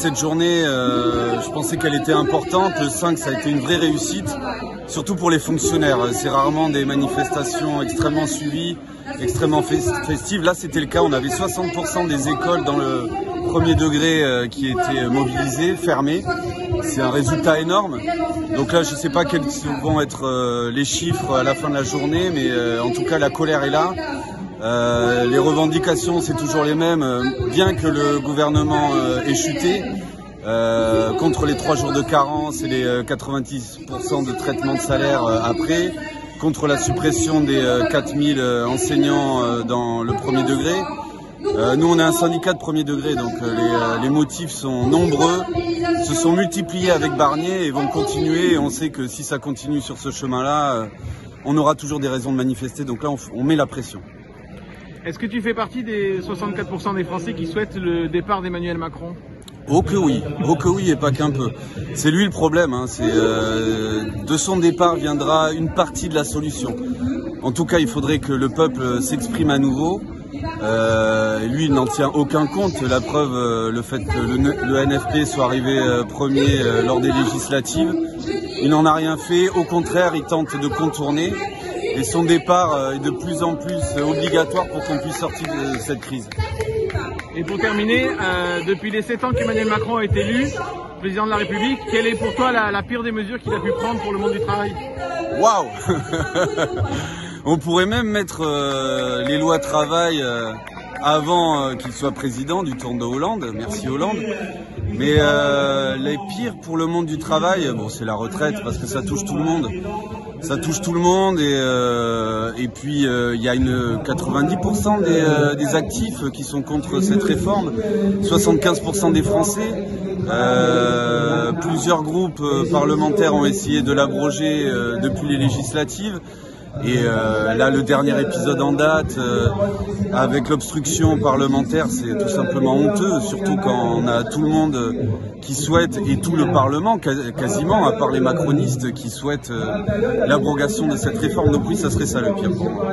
cette journée, je pensais qu'elle était importante. Le 5, ça a été une vraie réussite, surtout pour les fonctionnaires. C'est rarement des manifestations extrêmement suivies, extrêmement festives. Là, c'était le cas. On avait 60% des écoles dans le premier degré qui étaient mobilisées, fermées. C'est un résultat énorme. Donc là, je ne sais pas quels vont être les chiffres à la fin de la journée, mais en tout cas, la colère est là. Les revendications, c'est toujours les mêmes, bien que le gouvernement ait chuté contre les 3 jours de carence et les 90% de traitement de salaire après, contre la suppression des 4000 enseignants dans le premier degré. Nous, on est un syndicat de premier degré, donc les motifs sont nombreux, se sont multipliés avec Barnier et vont continuer. Et on sait que si ça continue sur ce chemin-là, on aura toujours des raisons de manifester. Donc là, on met la pression. Est-ce que tu fais partie des 64% des Français qui souhaitent le départ d'Emmanuel Macron ? Oh que oui et pas qu'un peu. C'est lui le problème, hein. De son départ viendra une partie de la solution. En tout cas, il faudrait que le peuple s'exprime à nouveau. Lui, il n'en tient aucun compte. La preuve, le fait que le NFP soit arrivé premier lors des législatives, il n'en a rien fait. Au contraire, il tente de contourner. Et son départ est de plus en plus obligatoire pour qu'on puisse sortir de cette crise. Et pour terminer, depuis les 7 ans qu'Emmanuel Macron a été élu président de la République, quelle est pour toi la pire des mesures qu'il a pu prendre pour le monde du travail ? Waouh. On pourrait même mettre les lois travail avant qu'il soit président du tour de Hollande. Merci Hollande. Mais les pires pour le monde du travail, bon, c'est la retraite parce que ça touche tout le monde. Ça touche tout le monde et puis il y a 90% des actifs qui sont contre cette réforme, 75% des Français. Plusieurs groupes parlementaires ont essayé de l'abroger depuis les législatives. Et là, le dernier épisode en date, avec l'obstruction parlementaire, c'est tout simplement honteux, surtout quand on a tout le monde qui souhaite, et tout le Parlement quasiment, à part les macronistes, qui souhaitent l'abrogation de cette réforme. Donc oui, ça serait ça le pire pour moi.